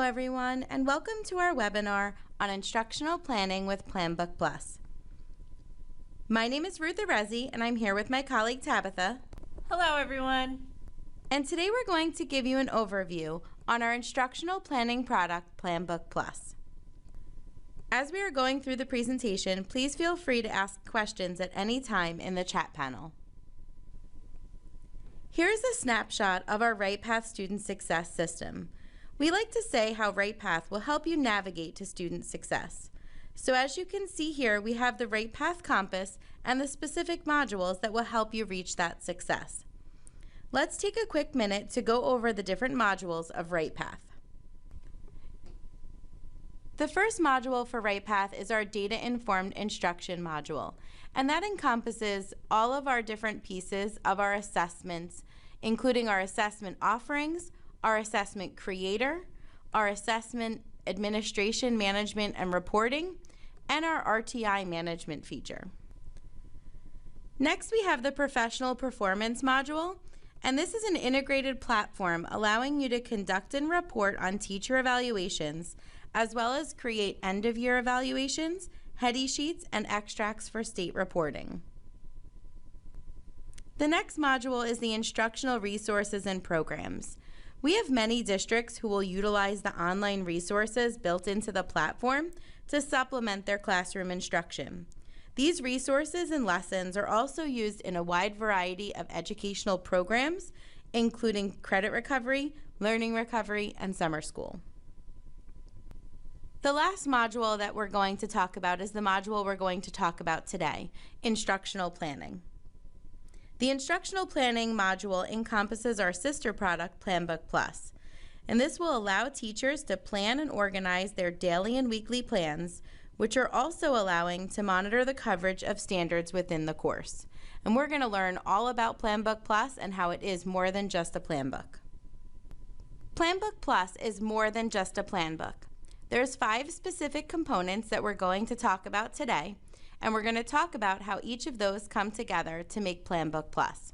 everyone, and welcome to our webinar on Instructional Planning with Planbook Plus. My name is Ruth Arezzi, and I'm here with my colleague Tabitha. Hello, everyone. And today we're going to give you an overview on our instructional planning product, Planbook Plus. As we are going through the presentation, please feel free to ask questions at any time in the chat panel. Here is a snapshot of our RightPath Student Success System. We like to say how RightPath will help you navigate to student success. So as you can see here, we have the RightPath compass and the specific modules that will help you reach that success. Let's take a quick minute to go over the different modules of RightPath. The first module for RightPath is our Data-Informed Instruction module, and that encompasses all of our different pieces of our assessments, including our assessment offerings, our assessment creator, our assessment administration, management, and reporting, and our RTI management feature. Next, we have the Professional Performance module, and this is an integrated platform allowing you to conduct and report on teacher evaluations, as well as create end-of-year evaluations, heady sheets, and extracts for state reporting. The next module is the Instructional Resources and Programs. We have many districts who will utilize the online resources built into the platform to supplement their classroom instruction. These resources and lessons are also used in a wide variety of educational programs, including credit recovery, learning recovery, and summer school. The last module that we're going to talk about is the module we're going to talk about today, Instructional Planning. The Instructional Planning module encompasses our sister product, Planbook Plus, and this will allow teachers to plan and organize their daily and weekly plans, which are also allowing to monitor the coverage of standards within the course. And we're going to learn all about Planbook Plus and how it is more than just a plan book. Planbook Plus is more than just a plan book. There's 5 specific components that we're going to talk about today, and we're going to talk about how each of those come together to make Planbook Plus.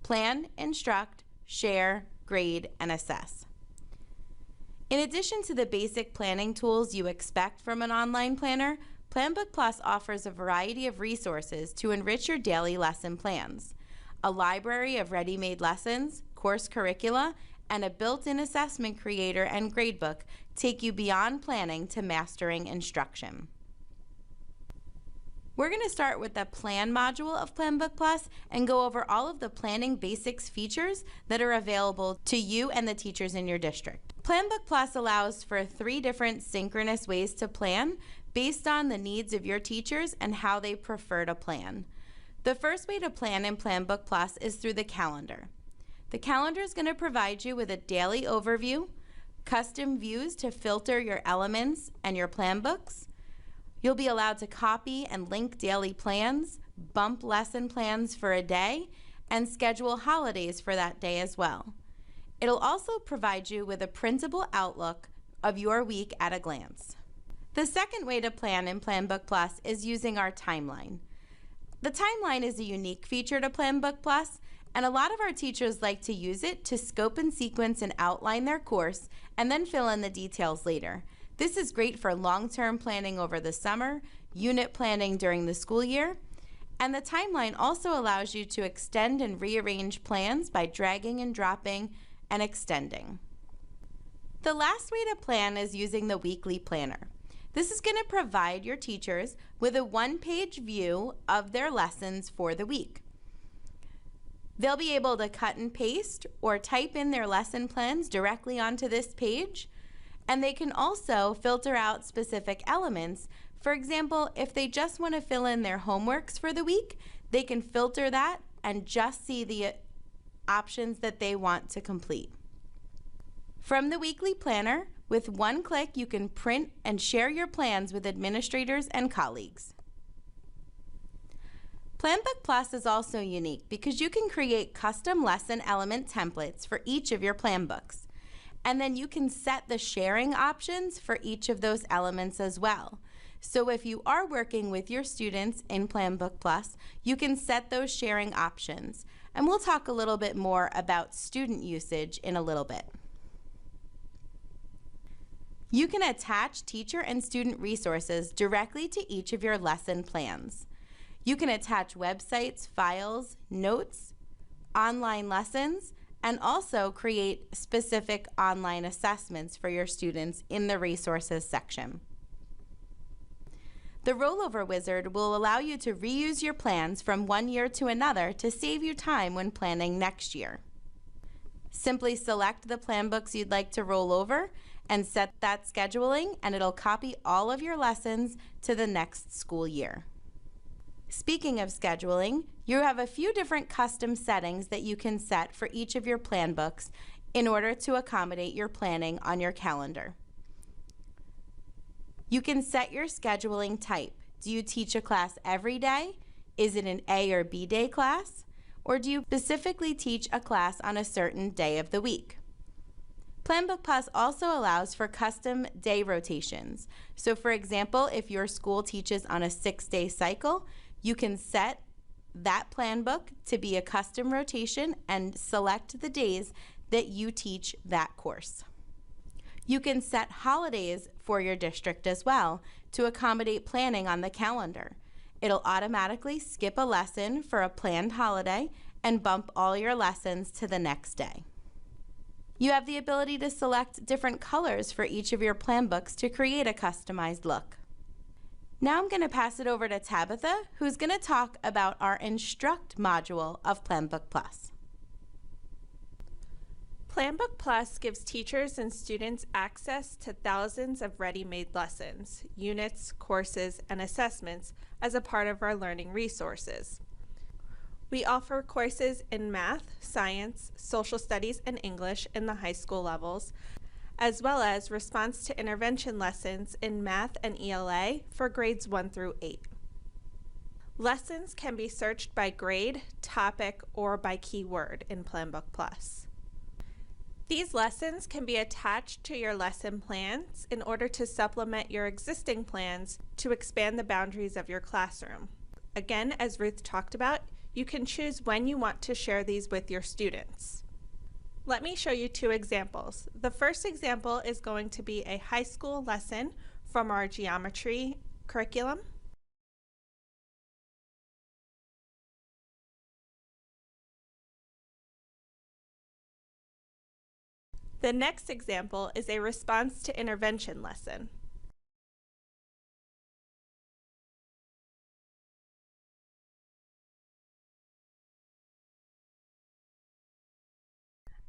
Plan, instruct, share, grade, and assess. In addition to the basic planning tools you expect from an online planner, Planbook Plus offers a variety of resources to enrich your daily lesson plans. A library of ready-made lessons, course curricula, and a built-in assessment creator and gradebook take you beyond planning to mastering instruction. We're going to start with the Plan module of Planbook Plus and go over all of the planning basics features that are available to you and the teachers in your district. Planbook Plus allows for 3 different synchronous ways to plan based on the needs of your teachers and how they prefer to plan. The first way to plan in Planbook Plus is through the calendar. The calendar is going to provide you with a daily overview, custom views to filter your elements and your plan books. You'll be allowed to copy and link daily plans, bump lesson plans for a day, and schedule holidays for that day as well. It'll also provide you with a printable outlook of your week at a glance. The second way to plan in Planbook Plus is using our timeline. The timeline is a unique feature to Planbook Plus, and a lot of our teachers like to use it to scope and sequence and outline their course and then fill in the details later. This is great for long-term planning over the summer, unit planning during the school year, and the timeline also allows you to extend and rearrange plans by dragging and dropping and extending. The last way to plan is using the weekly planner. This is going to provide your teachers with a one-page view of their lessons for the week. They'll be able to cut and paste or type in their lesson plans directly onto this page, and they can also filter out specific elements. For example, if they just want to fill in their homeworks for the week, they can filter that and just see the options that they want to complete. From the weekly planner, with one click, you can print and share your plans with administrators and colleagues. Planbook Plus is also unique because you can create custom lesson element templates for each of your plan books. And then you can set the sharing options for each of those elements as well. So if you are working with your students in Planbook Plus, you can set those sharing options. And we'll talk a little bit more about student usage in a little bit. You can attach teacher and student resources directly to each of your lesson plans. You can attach websites, files, notes, online lessons, and also create specific online assessments for your students in the resources section. The rollover wizard will allow you to reuse your plans from one year to another to save you time when planning next year. Simply select the plan books you'd like to roll over and set that scheduling, and it'll copy all of your lessons to the next school year. Speaking of scheduling, you have a few different custom settings that you can set for each of your plan books in order to accommodate your planning on your calendar. You can set your scheduling type. Do you teach a class every day? Is it an A or B day class? Or do you specifically teach a class on a certain day of the week? Planbook Plus also allows for custom day rotations. So for example, if your school teaches on a 6-day cycle, you can set that plan book to be a custom rotation and select the days that you teach that course. You can set holidays for your district as well to accommodate planning on the calendar. It'll automatically skip a lesson for a planned holiday and bump all your lessons to the next day. You have the ability to select different colors for each of your plan books to create a customized look. Now I'm going to pass it over to Tabitha, who's going to talk about our Instruct module of Planbook Plus. Planbook Plus gives teachers and students access to thousands of ready-made lessons, units, courses, and assessments as a part of our learning resources. We offer courses in math, science, social studies, and English in the high school levels, as well as response to intervention lessons in math and ELA for grades 1 through 8. Lessons can be searched by grade, topic, or by keyword in Planbook Plus. These lessons can be attached to your lesson plans in order to supplement your existing plans to expand the boundaries of your classroom. Again, as Ruth talked about, you can choose when you want to share these with your students. Let me show you 2 examples. The first example is going to be a high school lesson from our geometry curriculum. The next example is a response to intervention lesson.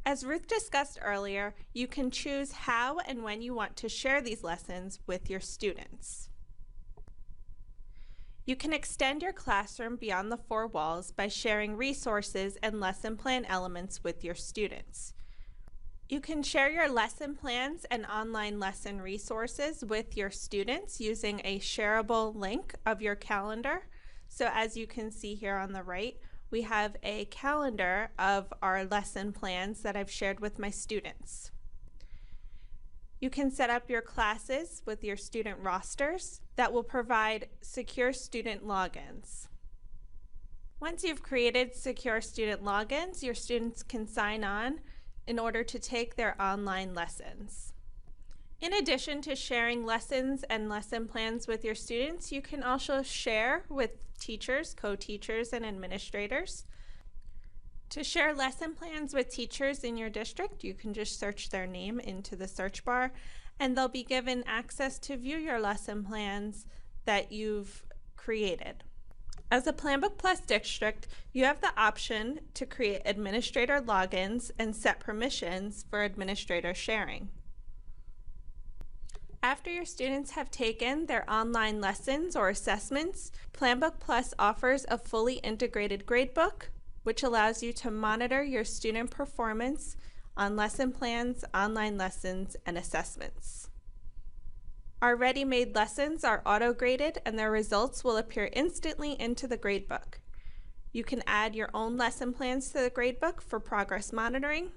As Ruth discussed earlier, you can choose how and when you want to share these lessons with your students. You can extend your classroom beyond the 4 walls by sharing resources and lesson plan elements with your students. You can share your lesson plans and online lesson resources with your students using a shareable link of your calendar. So as you can see here on the right, we have a calendar of our lesson plans that I've shared with my students. You can set up your classes with your student rosters that will provide secure student logins. Once you've created secure student logins, your students can sign on in order to take their online lessons. In addition to sharing lessons and lesson plans with your students, you can also share with teachers, co-teachers, and administrators. To share lesson plans with teachers in your district, you can just search their name into the search bar, and they'll be given access to view your lesson plans that you've created. As a Planbook Plus district, you have the option to create administrator logins and set permissions for administrator sharing. After your students have taken their online lessons or assessments, Planbook Plus offers a fully integrated gradebook, which allows you to monitor your student performance on lesson plans, online lessons, and assessments. Our ready-made lessons are auto-graded and their results will appear instantly into the gradebook. You can add your own lesson plans to the gradebook for progress monitoring,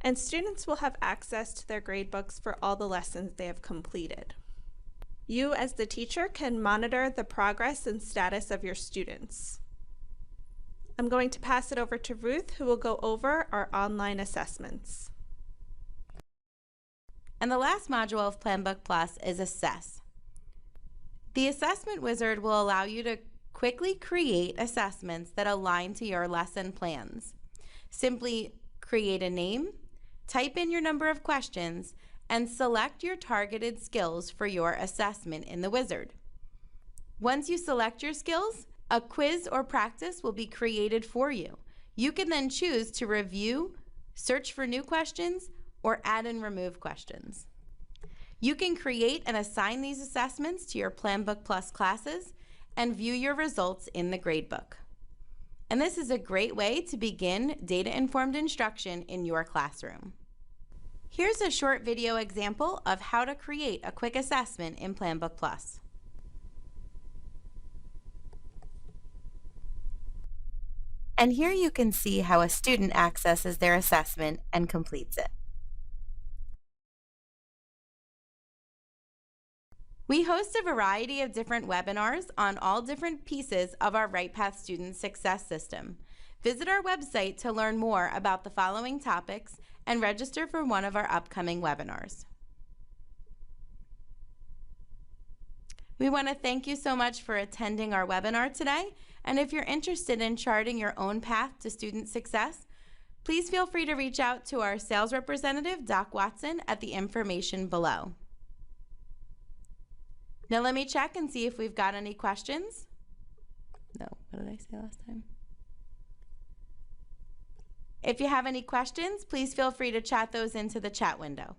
and students will have access to their gradebooks for all the lessons they have completed. You as the teacher can monitor the progress and status of your students. I'm going to pass it over to Ruth, who will go over our online assessments. And the last module of PlanBook Plus is Assess. The assessment wizard will allow you to quickly create assessments that align to your lesson plans. Simply create a name, type in your number of questions, and select your targeted skills for your assessment in the wizard. Once you select your skills, a quiz or practice will be created for you. You can then choose to review, search for new questions, or add and remove questions. You can create and assign these assessments to your PlanBook Plus classes and view your results in the Gradebook. And this is a great way to begin data-informed instruction in your classroom. Here's a short video example of how to create a quick assessment in PlanBook Plus. And here you can see how a student accesses their assessment and completes it. We host a variety of different webinars on all different pieces of our RightPath Student Success System. Visit our website to learn more about the following topics and register for one of our upcoming webinars. We want to thank you so much for attending our webinar today, and if you're interested in charting your own path to student success, please feel free to reach out to our sales representative, Doc Watson, at the information below. Now let me check and see if we've got any questions. No, what did I say last time? If you have any questions, please feel free to chat those into the chat window.